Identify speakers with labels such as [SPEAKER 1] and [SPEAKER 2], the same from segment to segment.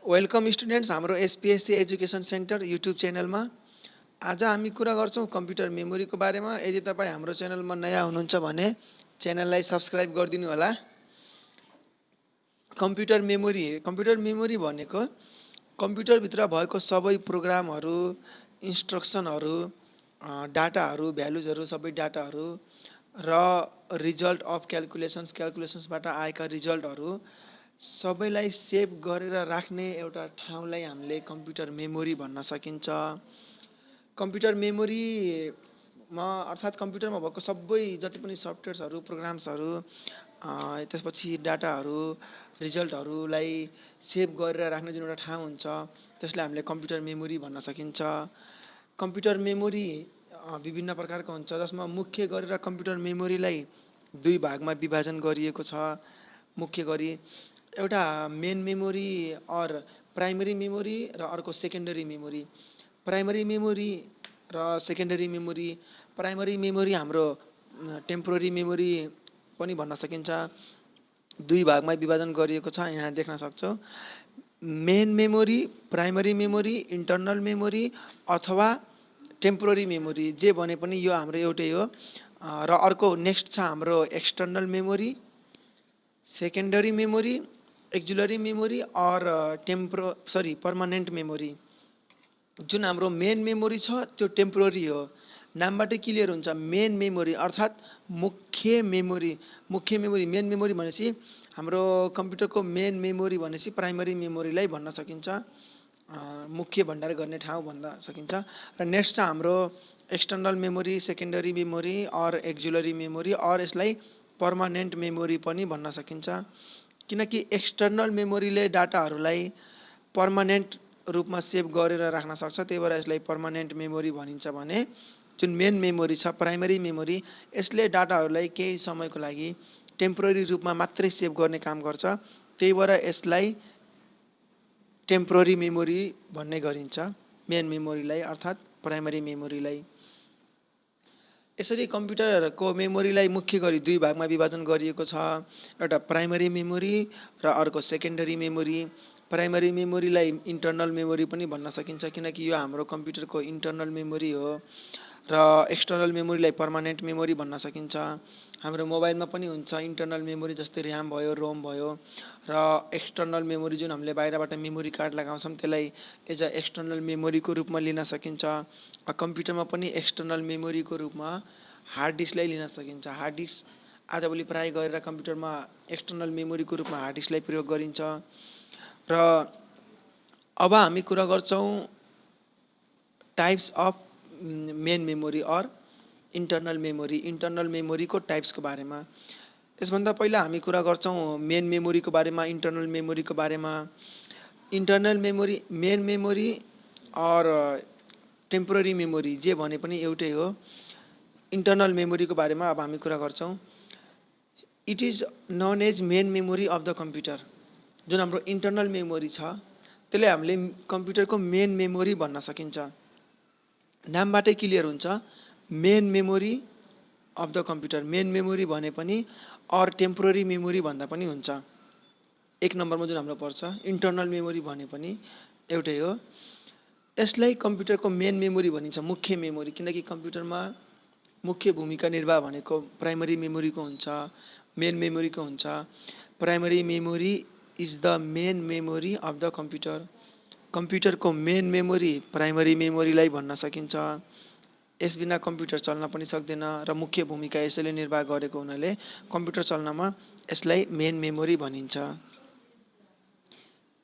[SPEAKER 1] Welcome students हाम्रो SPSC education centre YouTube च्यानलमा। आज हामी कुरा गर्छौँ कम्प्युटर मेमोरीको बारेमा। यदि तपाईँ हाम्रो च्यानलमा नयाँ हुनुहुन्छ भने च्यानललाई सब्सक्राइब गरिदिनु होला। कम्प्युटर मेमोरी भनेको कम्प्युटरभित्र भएको सबै प्रोग्रामहरू, इन्स्ट्रक्सनहरू, डाटाहरू, भ्यालुजहरू, सबै डाटाहरू र रिजल्ट अफ क्यालकुलेसन्सबाट आएका रिजल्टहरू सबैलाई सेभ गरेर राख्ने एउटा ठाउँलाई हामीले कम्प्युटर मेमोरी भन्न सकिन्छ। कम्प्युटर मेमोरीमा अर्थात् कम्प्युटरमा भएको सबै जति पनि सफ्टवेयर्सहरू, प्रोग्राम्सहरू, त्यसपछि डाटाहरू, रिजल्टहरूलाई सेभ गरेर राख्ने जुन एउटा ठाउँ हुन्छ त्यसलाई हामीले कम्प्युटर मेमोरी भन्न सकिन्छ। कम्प्युटर मेमोरी विभिन्न प्रकारको हुन्छ, जसमा मुख्य गरेर कम्प्युटर मेमोरीलाई दुई भागमा विभाजन गरिएको छ। मुख्य गरी एउटा मेन मेमोरी और प्राइमरी मेमोरी र अर्को सेकेन्डरी मेमोरी। प्राइमरी मेमोरी र सेकेन्डरी मेमोरी। प्राइमरी मेमोरी हाम्रो टेम्पोररी मेमोरी पनि भन्न सकिन्छ। दुई भागमा विभाजन गरिएको छ, यहाँ देख्न सक्छौँ। Main memory, primary memory, internal memory अथवा टेम्पोररी मेमोरी, जे भने पनि यो हाम्रो एउटै हो। र अर्को नेक्स्ट छ हाम्रो external memory, secondary memory, auxiliary memory और पर्मानेन्ट मेमोरी। जुन हाम्रो मेन मेमोरी छ त्यो टेम्पोररी हो, नामबाटै क्लियर हुन्छ। मेन मेमोरी अर्थात् मुख्य मेमोरी। मेन मेमोरी भनेपछि हाम्रो कम्प्युटरको मेन मेमोरी भनेपछि प्राइमरी मेमोरीलाई भन्न सकिन्छ, मुख्य भण्डार गर्ने ठाउँ भन्न सकिन्छ। र नेक्स्ट छ हाम्रो एक्सटर्नल मेमोरी, सेकेन्डरी मेमोरी और एक्जुलरी मेमोरी, और यसलाई पर्मानेन्ट मेमोरी पनि भन्न सकिन्छ। किनकि एक्सटर्नल मेमोरीले डाटाहरूलाई पर्मानेन्ट रूपमा सेभ गरेर राख्न सक्छ, त्यही भएर यसलाई पर्मानेन्ट मेमोरी भनिन्छ। भने जुन मेन मेमोरी छ, प्राइमरी मेमोरी, यसले डाटाहरूलाई केही समयको लागि टेम्पोररी रूपमा मात्रै सेभ गर्ने काम गर्छ, त्यही भएर यसलाई टेम्पोररी मेमोरी भन्ने गरिन्छ, मेन मेमोरीलाई अर्थात् प्राइमरी मेमोरीलाई। यसरी कम्प्युटरको मेमोरीलाई मुख्य गरी दुई भागमा विभाजन गरिएको छ, एउटा प्राइमरी मेमोरी र अर्को सेकेन्डरी मेमोरी। प्राइमरी मेमोरीलाई इन्टरनल मेमोरी पनि भन्न सकिन्छ, किनकि यो हाम्रो कम्प्युटरको इन्टरनल मेमोरी हो। र एक्सटर्नल मेमोरीलाई पर्मानेन्ट मेमोरी भन्न सकिन्छ। हाम्रो मोबाइलमा पनि हुन्छ इन्टरनल मेमोरी, जस्तै ऱ्याम भयो, रोम भयो। र एक्सटर्नल मेमोरी जुन हामीले बाहिरबाट मेमोरी कार्ड लगाउँछौँ त्यसलाई एज अ एक्सटर्नल मेमोरीको रूपमा लिन सकिन्छ। कम्प्युटरमा पनि एक्सटर्नल मेमोरीको रूपमा हार्ड डिस्कलाई लिन सकिन्छ। हार्ड डिस्क आजभोलि प्राय गरेर कम्प्युटरमा एक्सटर्नल मेमोरीको रूपमा हार्ड डिस्कलाई प्रयोग गरिन्छ। र अब हामी कुरा गर्छौँ टाइप्स अफ मेन मेमोरी और इन्टरनल मेमोरी। इन्टरनल मेमोरीको टाइप्सको बारेमा। यसभन्दा पहिला हामी कुरा गर्छौँ मेन मेमोरीको बारेमा, इन्टरनल मेमोरीको बारेमा। इन्टरनल मेमोरी, मेन मेमोरी और टेम्पोररी मेमोरी जे भने पनि एउटै हो। इन्टरनल मेमोरीको बारेमा अब हामी कुरा गर्छौँ। It is known as main memory of the computer. जुन हाम्रो इन्टरनल मेमोरी छ त्यसले हामीले कम्प्युटरको मेन मेमोरी भन्न सकिन्छ। नामबाटै क्लियर हुन्छ, main memory of the computer. Main memory भने पनि और टेम्पोररी मेमोरी भन्दा पनि हुन्छ। एक नम्बरमा जुन हाम्रो पर्छ इन्टरनल मेमोरी भने पनि एउटै हो। यसलाई कम्प्युटरको मेन मेमोरी भनिन्छ, मुख्य मेमोरी, किनकि कम्प्युटरमा मुख्य भूमिका निर्वाह भनेको प्राइमरी मेमोरीको हुन्छ, मेन मेमोरीको हुन्छ। Primary memory is the main memory of the computer. कम्प्युटरको मेन मेमोरी प्राइमरी मेमोरीलाई भन्न सकिन्छ। यसबिना कम्प्युटर चल्न पनि सक्दैन र मुख्य भूमिका यसैले निर्वाह गरेको हुनाले कम्प्युटर चल्नमा यसलाई मेन मेमोरी भनिन्छ।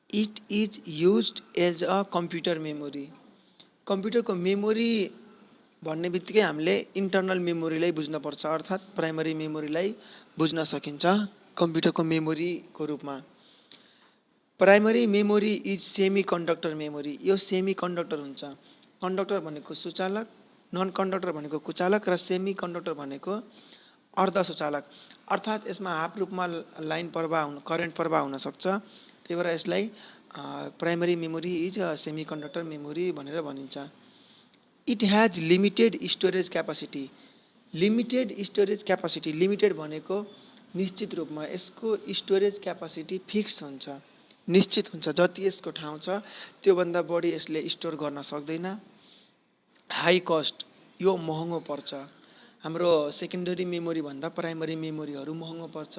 [SPEAKER 1] It is used as a computer memory. कम्प्युटरको मेमोरी भन्ने बित्तिकै हामीले इन्टरनल मेमोरीलाई बुझ्नुपर्छ, अर्थात् प्राइमरी मेमोरीलाई बुझ्न सकिन्छ कम्प्युटरको मेमोरीको रूपमा। Primary memory is semi conductor memory. यो सेमी कन्डक्टर हुन्छ। कन्डक्टर भनेको सुचालक, नन कन्डक्टर भनेको कुचालक र सेमी कन्डक्टर भनेको अर्ध सुचालक। अर्थात् यसमा हाफ रूपमा लाइन प्रवाह करेन्ट प्रवाह हुन सक्छ, त्यही भएर यसलाई primary memory is semi conductor memory भनेर भनिन्छ। It has limited storage capacity. Limited storage capacity, limited भनेको निश्चित रूपमा यसको स्टोरेज क्यापासिटी फिक्स हुन्छ। निश्चित हुन्छ। जति यसको ठाउँ छ त्योभन्दा बढी यसले स्टोर गर्न सक्दैन। हाई कस्ट, यो महँगो पर्छ। हाम्रो सेकेन्डरी मेमोरी भन्दा प्राइमरी मेमोरीहरू महँगो पर्छ।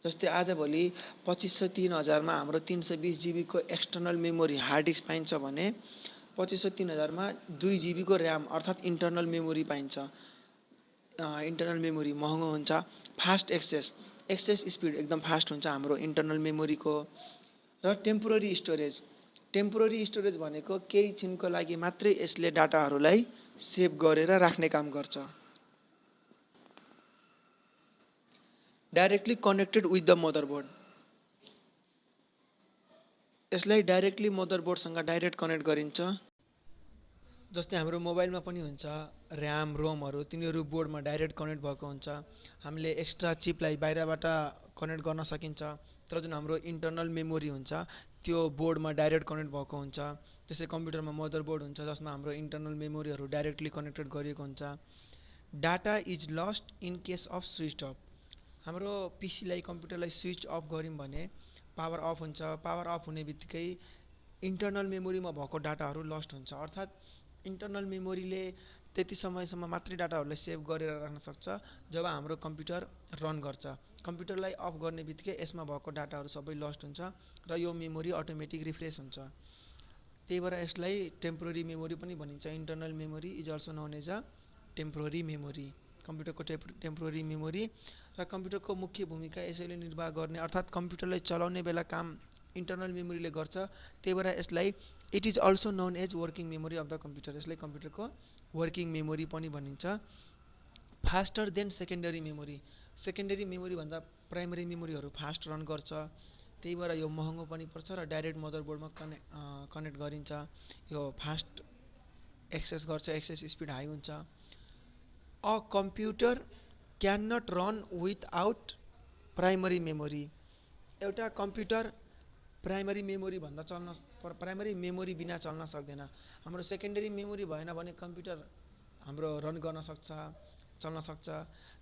[SPEAKER 1] जस्तै आजभोलि 2503,000मा हाम्रो 320 जिबीको एक्सटर्नल मेमोरी हार्ड डिस्क पाइन्छ भने 2503,000मा 2 जिबीको ऱ्याम अर्थात् इन्टर्नल मेमोरी पाइन्छ। इन्टर्नल मेमोरी महँगो हुन्छ। फास्ट एक्सेस स्पिड एकदम फास्ट हुन्छ हाम्रो इन्टर्नल मेमोरीको। र टेम्पोररी स्टोरेज भनेको केही छिनको लागि मात्रै यसले डाटाहरूलाई सेभ गरेर राख्ने काम गर्छ। Directly connected with the motherboard, यसलाई डाइरेक्टली मदरबोर्डसँग डाइरेक्ट कनेक्ट गरिन्छ। जस्तै हाम्रो मोबाइलमा पनि हुन्छ ऱ्याम रोमहरू, तिनीहरू बोर्डमा डाइरेक्ट कनेक्ट भएको हुन्छ। हामीले एक्स्ट्रा चिपलाई बाहिरबाट कनेक्ट गर्न सकिन्छ, तर जुन हाम्रो इन्टर्नल मेमोरी हुन्छ त्यो बोर्डमा डाइरेक्ट कनेक्ट भएको हुन्छ। त्यसै कम्प्युटरमा मदरबोर्ड हुन्छ जसमा हाम्रो इन्टर्नल मेमोरीहरू डाइरेक्टली कनेक्टेड गरिएको हुन्छ। Data is lost in case of switch off, हाम्रो पिसीलाई कम्प्युटरलाई स्विच अफ गऱ्यौँ भने पावर अफ हुन्छ। पावर अफ हुने बित्तिकै इन्टर्नल मेमोरीमा भएको डाटाहरू लस्ट हुन्छ। अर्थात् इन्टर्नल मेमोरीले त्यति समयसम्म मात्रै डाटाहरूलाई सेभ गरेर राख्न सक्छ जब हाम्रो कम्प्युटर रन गर्छ। कम्प्युटरलाई अफ गर्ने बित्तिकै यसमा भएको डाटाहरू सबै लस्ट हुन्छ र यो मेमोरी अटोमेटिक रिफ्रेस हुन्छ। त्यही भएर यसलाई टेम्पोररी मेमोरी पनि भनिन्छ। Internal memory is also known as a temporary memory, कम्प्युटरको टेम्पोररी मेमोरी। र कम्प्युटरको मुख्य भूमिका यसैले निर्वाह गर्ने अर्थात् कम्प्युटरलाई चलाउने बेला काम इन्टर्नल मेमोरीले गर्छ। त्यही भएर यसलाई it is also known as working memory of the computer, यसलाई कम्प्युटरको वर्किङ मेमोरी पनि भनिन्छ। Faster than secondary memory, secondary memory भन्दा प्राइमरी मेमोरीहरू फास्ट रन गर्छ। त्यही भएर यो महँगो पनि पर्छ र डाइरेक्ट मदरबोर्डमा कनेक्ट गरिन्छ। यो फास्ट एक्सेस गर्छ, एक्सेस स्पिड हाई हुन्छ। A computer can not run without primary memory, एउटा कम्प्युटर प्राइमरी मेमोरी भन्दा प्राइमरी मेमोरी बिना चल्न सक्दैन। हाम्रो सेकेन्डरी मेमोरी भएन भने कम्प्युटर हाम्रो रन गर्न सक्छ, चल्न सक्छ,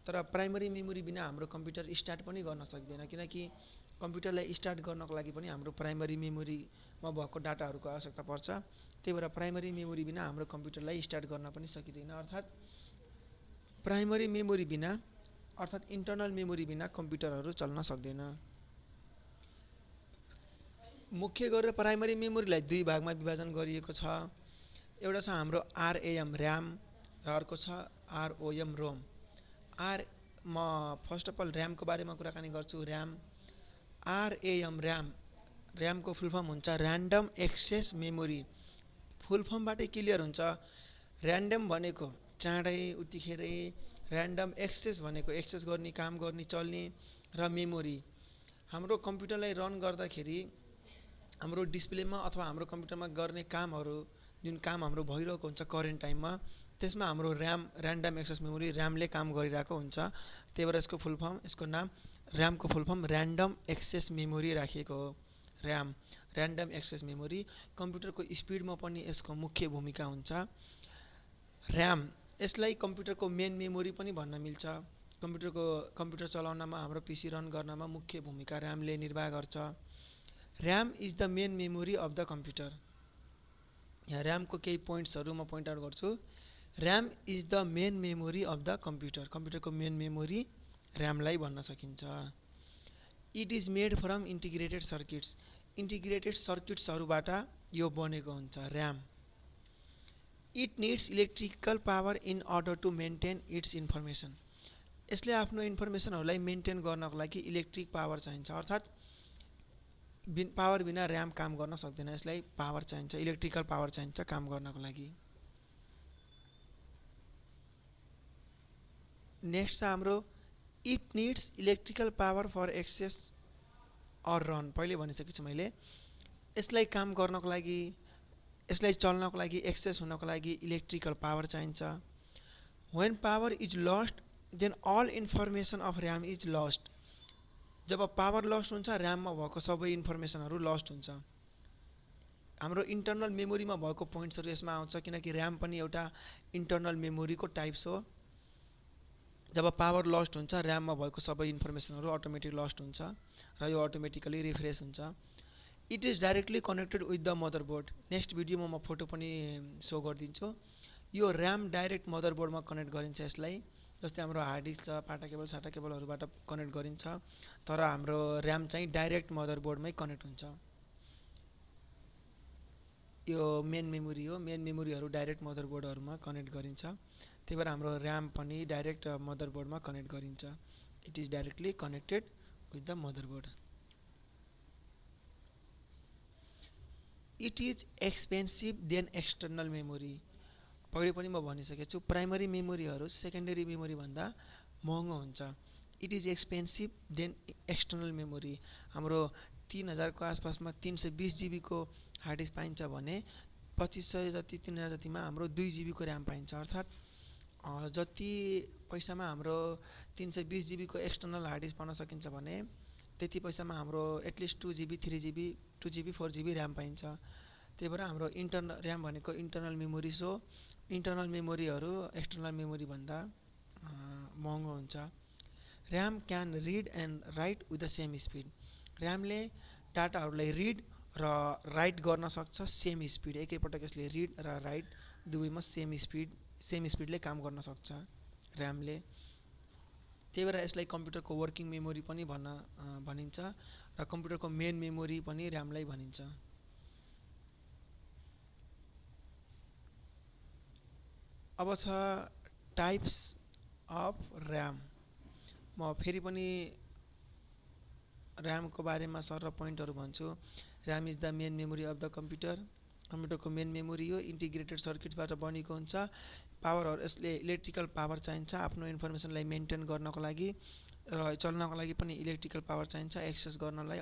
[SPEAKER 1] तर प्राइमरी मेमोरी बिना हाम्रो कम्प्युटर स्टार्ट पनि गर्न सक्दैन। किनकि कम्प्युटरलाई स्टार्ट गर्नको लागि पनि हाम्रो प्राइमरी मेमोरीमा भएको डाटाहरूको आवश्यकता पर्छ। त्यही भएर प्राइमरी मेमोरी बिना हाम्रो कम्प्युटरलाई स्टार्ट गर्न पनि सकिँदैन। अर्थात् प्राइमरी मेमोरी बिना अर्थात् इन्टर्नल मेमोरी बिना कम्प्युटरहरू चल्न सक्दैन। मुख्य गरेर प्राइमरी मेमोरीलाई दुई भागमा विभाजन गरिएको छ। एउटा छ हाम्रो आरएम ऱ्याम र अर्को छ आरओएम रोम। म फर्स्ट अफ अल ऱ्यामको बारेमा कुराकानी गर्छु। आरएम ऱ्यामको फुल फर्म हुन्छ ऱ्यान्डम एक्सेस मेमोरी। फुल फर्मबाटै क्लियर हुन्छ। ऱ्यान्डम भनेको चाँडै उतिखेरै, ऱ्यान्डम एक्सेस भनेको एक्सेस गर्ने, काम गर्ने, चल्ने, र मेमोरी हाम्रो कम्प्युटरलाई रन गर्दाखेरि हाम्रो डिस्प्लेमा अथवा हाम्रो कम्प्युटरमा गर्ने कामहरू, जुन काम हाम्रो भइरहेको हुन्छ करेन्ट टाइममा, त्यसमा हाम्रो ऱ्यान्डम एक्सेस मेमोरी ऱ्यामले काम गरिरहेको हुन्छ। त्यही भएर यसको नाम ऱ्यामको full form random access memory राखिएको हो। Random access memory. कम्प्युटरको स्पिडमा पनि यसको मुख्य भूमिका हुन्छ। ऱ्याम, यसलाई कम्प्युटरको मेन मेमोरी पनि भन्न मिल्छ। कम्प्युटर चलाउनमा, हाम्रो पिसी रन गर्नमा मुख्य भूमिका ऱ्यामले निर्वाह गर्छ। RAM is the main memory of the computer. यहाँ ऱ्यामको केही पोइन्ट्सहरू म पोइन्ट आउट गर्छु। RAM is the main memory of the computer, कम्प्युटरको मेन मेमोरी ऱ्यामलाई भन्न सकिन्छ। It is made from integrated circuits, integrated सर्किट्सहरूबाट यो बनेको हुन्छ RAM. It needs electrical power in order to maintain its information, यसले आफ्नो इन्फर्मेसनहरूलाई मेन्टेन गर्नको लागि इलेक्ट्रिक पावर चाहिन्छ। अर्थात् पावर बिना ऱ्याम काम गर्न सक्दैन, यसलाई पावर चाहिन्छ, इलेक्ट्रिकल पावर चाहिन्छ काम गर्नको लागि। नेक्स्ट छ हाम्रो it needs electrical power for access or run. पहिले भनिसकेको छु मैले, यसलाई काम गर्नको लागि, यसलाई चल्नको लागि, एक्सेस हुनको लागि इलेक्ट्रिकल पावर चाहिन्छ। When power is lost then all information of RAM is lost, जब पावर लस्ट हुन्छ ऱ्याममा भएको सबै इन्फर्मेसनहरू लस्ट हुन्छ। हाम्रो इन्टर्नल मेमोरीमा भएको पोइन्ट्सहरू यसमा आउँछ, किनकि ऱ्याम पनि एउटा इन्टर्नल मेमोरीको टाइप्स हो। जब पावर लस्ट हुन्छ ऱ्याममा भएको सबै इन्फर्मेसनहरू अटोमेटिक लस्ट हुन्छ र यो अटोमेटिकली रिफ्रेस हुन्छ। It is directly connected with the motherboard. Next भिडियोमा म फोटो पनि सो गरिदिन्छु। यो ऱ्याम डाइरेक्ट मदरबोर्डमा कनेक्ट गरिन्छ यसलाई। जस्तै हाम्रो हार्ड डिस्क छ, पाटा केबल साटा केबलहरूबाट कनेक्ट गरिन्छ, तर हाम्रो ऱ्याम चाहिँ डाइरेक्ट मदरबोर्डमै कनेक्ट हुन्छ। यो मेन मेमोरी हो, मेन मेमोरीहरू डाइरेक्ट मदरबोर्डहरूमा कनेक्ट गरिन्छ, त्यही भएर हाम्रो ऱ्याम पनि डाइरेक्ट मदरबोर्डमा कनेक्ट गरिन्छ। It is directly connected with the motherboard. It is expensive than external memory. पहिले पनि म भनिसकेको छु, प्राइमरी मेमोरीहरू सेकेन्डरी मेमोरी भन्दा महँगो हुन्छ। It is expensive than external memory. हाम्रो 3000 को आसपासमा 320 GB को हार्ड डिस्क पाइन्छ भने 2500 जति 3000 जतिमा हाम्रो 2 GB को ऱ्याम पाइन्छ। अर्थात् जति पैसामा हाम्रो 320 GB को एक्सटर्नल हार्ड डिस्क पाउन सकिन्छ भने त्यति पैसामा हाम्रो at least 2 GB 3 GB 2 GB 4 GB RAM पाइन्छ। त्यही भएर हाम्रो इन्टरनल ऱ्याम भनेको इन्टरनल मेमोरिज हो। इन्टरनल मेमोरीहरू एक्सटर्नल मेमोरी भन्दा महँगो हुन्छ। RAM can read and write with the same speed. ऱ्यामले डाटाहरूलाई रिड र राइट गर्न सक्छ सेम स्पिड। एकैपटक यसले रिड र राइट दुवैमा सेम स्पिडले काम गर्न सक्छ ऱ्यामले। त्यही भएर यसलाई कम्प्युटरको वर्किङ मेमोरी पनि भनिन्छ र कम्प्युटरको मेन मेमोरी पनि ऱ्यामलाई भनिन्छ। अब छ टाइप्स अफ ऱ्याम। म फेरि पनि ऱ्यामको बारेमा सर पोइन्टहरू भन्छु। RAM is the main memory of the computer. कम्प्युटरको मेन मेमोरी हो, इन्टिग्रेटेड सर्किटबाट बनेको हुन्छ। पावरहरू, यसले इलेक्ट्रिकल पावर चाहिन्छ आफ्नो इन्फर्मेसनलाई मेन्टेन गर्नको लागि र चल्नको लागि पनि इलेक्ट्रिकल पावर चाहिन्छ। एक्सेस गर्नलाई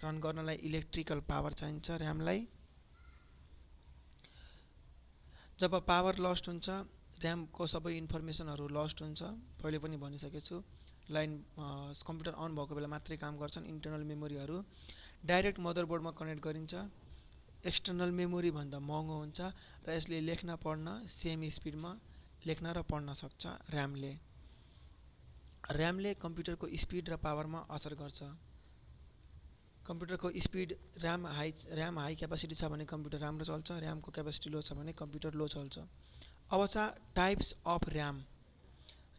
[SPEAKER 1] रन गर्नलाई इलेक्ट्रिकल पावर चाहिन्छ ऱ्यामलाई। जब पावर लस्ट हुन्छ ऱ्यामको सबै इन्फर्मेसनहरू लस्ट हुन्छ। पहिले पनि भनिसकेको छु, लाइन कम्प्युटर अन भएको बेला मात्रै काम गर्छन् इन्टरनल मेमोरीहरू। डाइरेक्ट मदरबोर्डमा कनेक्ट गरिन्छ। एक्सटर्नल मेमोरी भन्दा महँगो हुन्छ र यसले लेख्न पढ्न सेम स्पिडमा लेख्न र पढ्न सक्छ ऱ्यामले। ऱ्यामले कम्प्युटरको स्पिड र पावरमा असर गर्छ। कम्प्युटरको स्पिड ऱ्याम हाई क्यापासिटी छ भने कम्प्युटर राम्रो चल्छ, ऱ्यामको क्यापासिटी लो छ भने कम्प्युटर लो चल्छ। अब छ टाइप्स अफ ऱ्याम।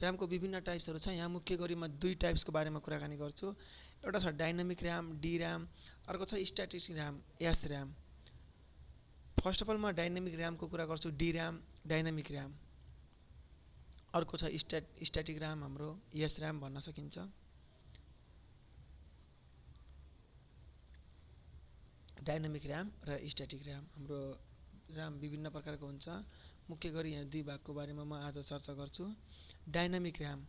[SPEAKER 1] ऱ्यामको विभिन्न टाइप्सहरू छ। यहाँ मुख्य गरी म 2 टाइप्सको बारेमा कुराकानी गर्छु। एउटा छ डाइनामिक ऱ्याम डी ऱ्याम, अर्को छ static RAM S RAM. First of all म डाइनामिक ऱ्यामको कुरा गर्छु, डी ऱ्याम डाइनामिक ऱ्याम। अर्को छ स्ट्याटिक ऱ्याम, हाम्रो एस ऱ्याम भन्न सकिन्छ। डाइनामिक ऱ्याम र स्ट्याटिक ऱ्याम। हाम्रो ऱ्याम विभिन्न प्रकारको हुन्छ। मुख्य गरी यहाँ 2 भागको बारेमा म आज चर्चा गर्छु। Dynamic RAM,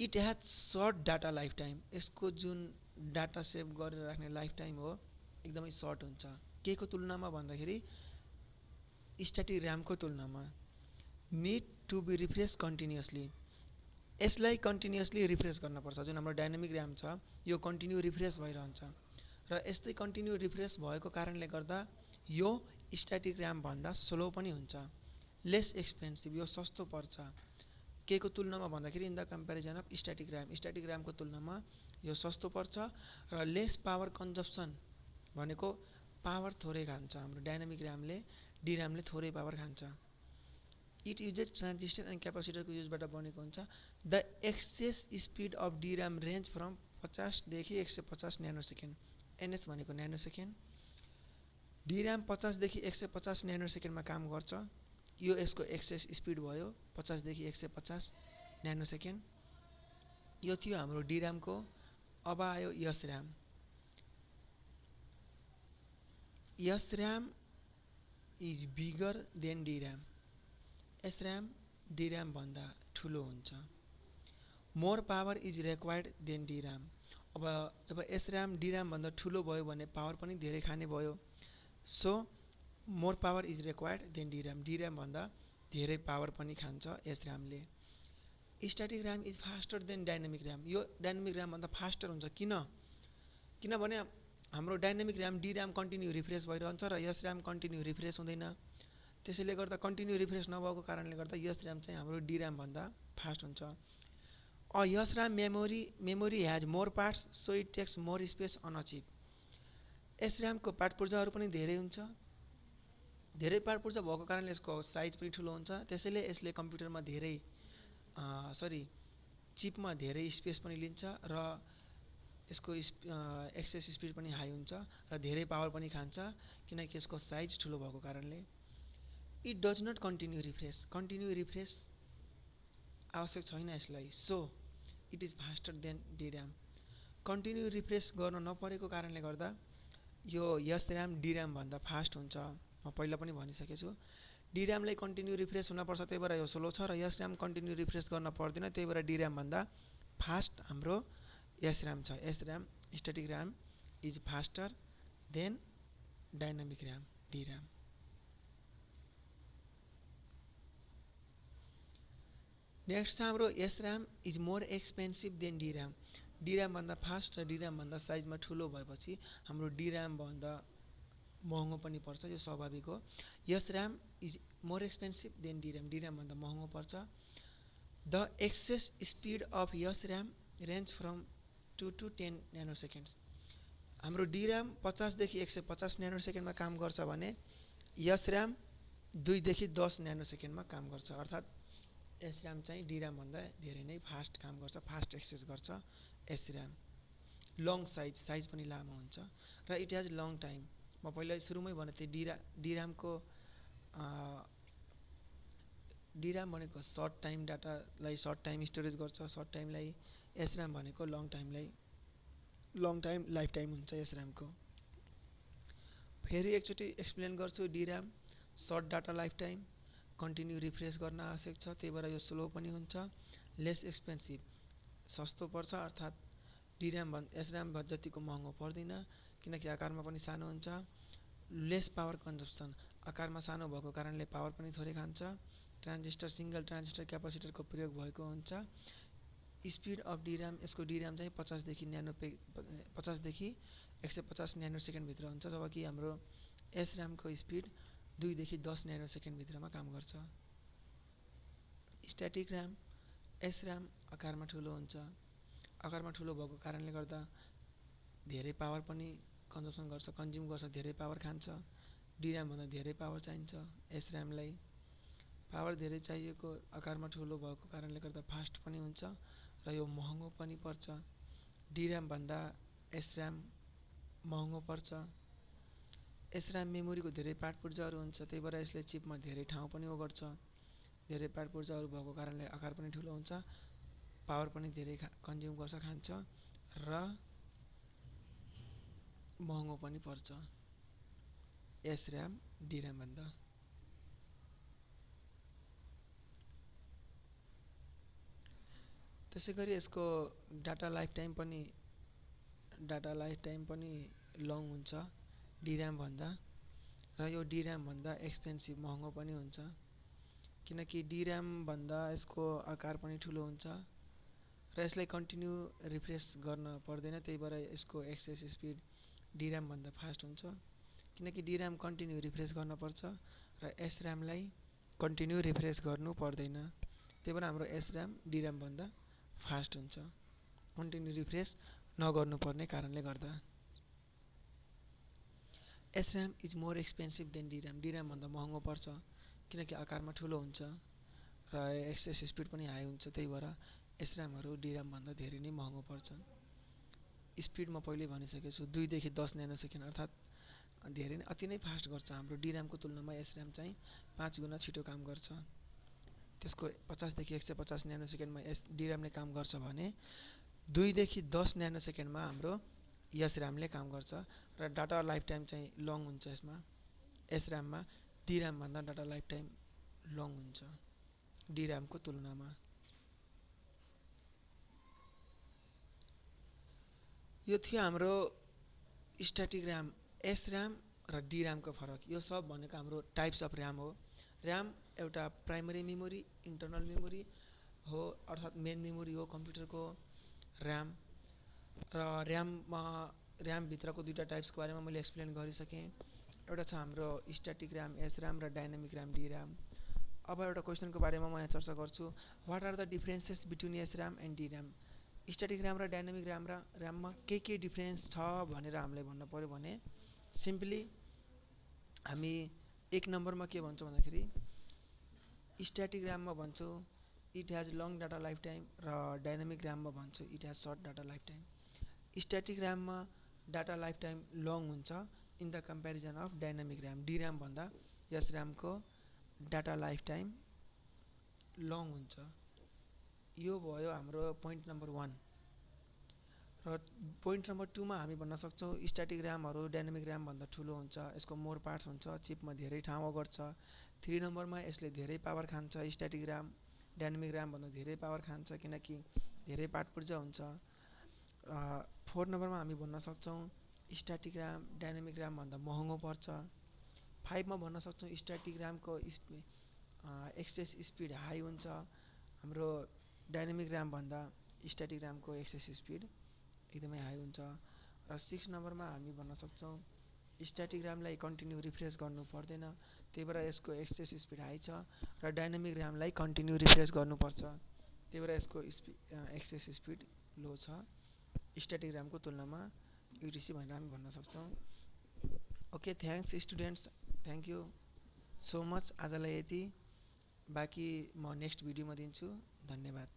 [SPEAKER 1] it has short data life time. यसको जुन डाटा सेभ गरेर राख्ने लाइफ टाइम हो एकदमै सर्ट हुन्छ। के को तुलनामा भन्दाखेरि स्ट्याटिक ऱ्यामको तुलनामा। Need to be refresh continuously. यसलाई कन्टिन्युअसली रिफ्रेस गर्नुपर्छ। जुन हाम्रो डाइनामिक ऱ्याम छ यो कन्टिन्यू रिफ्रेस भइरहन्छ र यस्तै कन्टिन्यू रिफ्रेस भएको कारणले गर्दा यो स्ट्याटिक ऱ्याम भन्दा स्लो पनि हुन्छ। लेस एक्सपेन्सिभ, यो सस्तो पर्छ। के को तुलनामा भन्दाखेरि in the comparison of static RAM. Static ऱ्यामको तुलनामा यो सस्तो पर्छ र लेस पावर कन्जप्सन भनेको पावर थोरै खान्छ। हाम्रो डाइनामिक ऱ्यामले डी ऱ्यामले थोरै पावर खान्छ। इट युजेस ट्रान्जिस्टर एन्ड क्यापासिटरको युजबाट बनेको हुन्छ। The access speed of D RAM range from 50 देखि 150 न्यानो सेकेन्ड। एनएस भनेको न्यानो सेकेन्ड। डी ऱ्याम 50 देखि 150 न्यानो सेकेन्डमा काम गर्छ। यो यसको एक्सेस स्पिड भयो 50 देखि 150 न्यानो सेकेन्ड। यो थियो हाम्रो डी ऱ्यामको। अब आयो S RAM. S RAM is bigger than D RAM. S RAM D RAM भन्दा ठुलो हुन्छ। More power is required than D RAM. अब जब एस ऱ्याम डी ऱ्याम भन्दा ठुलो भयो भने पावर पनि धेरै खाने भयो। So more power is required than D RAM. D RAM भन्दा धेरै पावर पनि खान्छ एस ऱ्यामले। Static RAM is faster than dynamic RAM. यो डाइनामिक ऱ्याम भन्दा फास्टर हुन्छ। किनभने हाम्रो dynamic RAM D RAM continue refresh भइरहन्छ र एस ऱ्याम कन्टिन्यू रिफ्रेस हुँदैन। त्यसैले गर्दा कन्टिन्यू रिफ्रेस नभएको कारणले गर्दा एस ऱ्याम चाहिँ हाम्रो डी ऱ्याम भन्दा फास्ट हुन्छ। S RAM memory has more parts so it takes more space on a chip. एसर्यामको पार्ट पूर्जाहरू पनि धेरै हुन्छ। धेरै पार्ट पूर्जा भएको कारणले यसको साइज पनि ठुलो हुन्छ। त्यसैले यसले कम्प्युटरमा धेरै चिपमा धेरै स्पेस पनि लिन्छ र यसको एक्सेस स्पिड पनि हाई हुन्छ र धेरै पावर पनि खान्छ किनकि यसको साइज ठुलो भएको कारणले। It does not continue refresh आवश्यक छैन यसलाई। So it is faster than DRAM. Continue refresh गर्न नपरेको कारणले गर्दा यो एसर्याम डिराम भन्दा फास्ट हुन्छ। म पहिला पनि भनिसकेको छु। डिरामलाई कन्टिन्यू रिफ्रेस हुनपर्छ, त्यही भएर यो स्लो छ, र एसर्याम कन्टिन्यू रिफ्रेस गर्न पर्दैन, त्यही भएर डिराम भन्दा फास्ट हाम्रो एसर्याम छ। SRAM static RAM is faster than dynamic RAM DRAM. Next छ हाम्रो SRAM is more expensive than DRAM. DRAM भन्दा फास्ट र डिराम भन्दा साइजमा ठुलो भएपछि हाम्रो डिराम भन्दा महँगो पनि पर्छ, यो स्वाभाविक हो। SRAM is more expensive than DRAM, DRAM भन्दा महँगो पर्छ। The access speed of SRAM range from 2 to 10 nanoseconds. हाम्रो डिराम 50 देखि 150 नैनो सेकेन्डमा काम गर्छ भने एसर्याम 2 देखि 10 नैनो सेकेन्डमा काम गर्छ। अर्थात् एसर्याम चाहिँ डिराम भन्दा धेरै नै फास्ट काम गर्छ, फास्ट एक्सेस गर्छ एसर्याम। लङ साइज पनि लामो हुन्छ र इट हेज लङ टाइम। म पहिला सुरुमै भनेको थिएँ डिराम भनेको सर्ट टाइम डाटालाई सर्ट टाइम स्टोरेज गर्छ, सर्ट टाइमलाई। एसर्याम भनेको लङ टाइम लाइफ टाइम हुन्छ एसर्यामको। फेरि एकचोटि एक्सप्लेन गर्छु। DRAM short data life time, continue refresh गर्न आवश्यक छ, त्यही भएर यो स्लो पनि हुन्छ। लेस एक्सपेन्सिभ, सस्तो पर्छ, अर्थात् एसर्याम जतिको महँगो पर्दैन किनकि आकारमा पनि सानो हुन्छ। लेस पावर कन्जम्सन, आकारमा सानो भएको कारणले पावर पनि थोरै खान्छ। सिङ्गल ट्रान्जिस्टर क्यापासिटरको प्रयोग भएको हुन्छ। स्पिड अफ डिराम, यसको डिराम चाहिँ 50 देखि 150 नैनो सेकेन्डभित्र हुन्छ, जबकि हाम्रो एसर्यामको स्पिड 2 देखि 10 नैनो सेकेन्डभित्रमा काम गर्छ। स्ट्याटिक ऱ्याम, एसर्याम आकारमा ठुलो हुन्छ। आकारमा ठुलो भएको कारणले गर्दा धेरै पावर पनि कन्ज्युम गर्छ, धेरै पावर खान्छ। डिरामभन्दा धेरै पावर चाहिन्छ एसर्यामलाई। पावर धेरै चाहिएको, आकारमा ठुलो भएको कारणले गर्दा फास्ट पनि हुन्छ र यो महँगो पनि पर्छ। डिराम भन्दा एसर्याम महँगो पर्छ। एसर्याम मेमोरीको धेरै पार्ट पूर्जाहरू हुन्छ, त्यही भएर यसले चिपमा धेरै ठाउँ पनि ओगट्छ। धेरै पार्ट पूर्जाहरू भएको कारणले आकार पनि ठुलो हुन्छ, पावर पनि धेरै कन्ज्युम खान्छ र महँगो पनि पर्छ एसर्याम डिराम भन्दा। त्यसै गरी यसको डाटा लाइफ टाइम पनि लङ हुन्छ डिराम भन्दा, र यो डिराम भन्दा एक्सपेन्सिभ, महँगो पनि हुन्छ किनकि डिराम भन्दा यसको आकार पनि ठुलो हुन्छ र यसलाई कन्टिन्यू रिफ्रेस गर्न पर्दैन, त्यही भएर यसको एक्सेस स्पिड डिराम भन्दा फास्ट हुन्छ किनकि डिराम कन्टिन्यू रिफ्रेस गर्न पर्छ र एसर्यामलाई कन्टिन्यू रिफ्रेस गर्नु पर्दैन, त्यही भएर हाम्रो एसर्याम डिराम भन्दा फास्ट हुन्छ कन्टिन्यू रिफ्रेस नगर्नुपर्ने कारणले गर्दा। एसर्याम is more expensive than DRAM, DRAM भन्दा महँगो पर्छ किनकि आकारमा ठुलो हुन्छ र एक्सेस स्पिड पनि हाई हुन्छ, त्यही भएर एसर्यामहरू डिराम भन्दा धेरै नै महँगो पर्छन्। स्पिड म पहिल्यै भनिसकेको छु, 2 देखि 10 नैनो सेकेन्ड, अर्थात् धेरै नै अति नै फास्ट गर्छ। हाम्रो डिरामको तुलनामा एसर्याम चाहिँ 5 गुणा छिटो काम गर्छ। त्यसको 50 देखि 150 नैनो सेकेन्डमा डिरामले काम गर्छ भने 2 देखि 10 नैनो सेकेन्डमा हाम्रो एसर्यामले काम गर्छ र डाटा लाइफ टाइम चाहिँ लङ हुन्छ यसमा। एसर्याममा डिराम भन्दा डाटा लाइफ टाइम लङ हुन्छ डिरामको तुलनामा। यो थियो हाम्रो स्ट्याटिक ऱ्याम, एसर्याम र डिरामको फरक। यो सब भनेको हाम्रो टाइप्स अफ ऱ्याम हो। ऱ्याम एउटा प्राइमरी मेमोरी, इन्टरनल मेमोरी हो, अर्थात् मेन मेमोरी हो कम्प्युटरको ऱ्याम। र ऱ्यामभित्रको दुईवटा टाइप्सको बारेमा मैले एक्सप्लेन गरिसकेँ। एउटा छ हाम्रो स्ट्याटिक ऱ्याम एसर्याम र डाइनामिक ऱ्याम डिराम। अब एउटा क्वेसनको बारेमा म यहाँ चर्चा गर्छु। What are the differences between SRAM and DRAM. Static RAM र डाइनामिक ऱ्याममा के डिफरेन्स छ भनेर हामीले भन्नु पऱ्यो भने सिम्पली हामी 1 नम्बरमा के भन्छौँ भन्दाखेरि स्ट्याटिक र्याममा भन्छौँ it has long data life time र डाइनामिक र्याममा भन्छौँ it has short data life time. Static र्याममा डाटा लाइफ टाइम लङ हुन्छ in the comparison of dynamic RAM. D भन्दा यस र्यामको डाटा लाइफ टाइम लङ हुन्छ। यो भयो हाम्रो पोइन्ट नम्बर 1। र पोइन्ट नम्बर 2 मा हामी भन्न सक्छौँ स्ट्याटिक र्यामहरू डाइनामिक र्याम भन्दा ठुलो हुन्छ, यसको मोर पार्ट्स हुन्छ, चिपमा धेरै ठाउँ ओगट्छ। 3 नम्बरमा यसले धेरै पावर खान्छ, स्ट्याटिक र्याम डाइनामिक र्याम भन्दा धेरै पावर खान्छ किनकि धेरै पार्ट पुर्जा हुन्छ। 4 नम्बरमा हामी भन्न सक्छौँ स्ट्याटिक र्याम डाइनामिक र्याम भन्दा महँगो पर्छ। 5 मा भन्न सक्छौँ स्ट्याटिक र्यामको एक्सेस स्पिड हाई हुन्छ, हाम्रो डाइनामिक र्याम भन्दा स्ट्याटिक र्यामको एक्सेस स्पिड एकदमै हाई हुन्छ। र 6 नम्बरमा हामी भन्न सक्छौँ स्ट्याटिक र्यामलाई कन्टिन्यू रिफ्रेस गर्नु पर्दैन, त्यही भएर यसको एक्सेस स्पिड हाई छ, र डाइनामिक र्यामलाई कन्टिन्यू रिफ्रेस गर्नुपर्छ, त्यही भएर यसको एक्सेस स्पिड लो छ स्ट्याटिक र्यामको तुलनामा युटिसी भनेर हामी भन्न सक्छौँ। Okay, thanks students, thank you so much. आजलाई यति, बाँकी म नेक्स्ट भिडियोमा दिन्छु। धन्यवाद।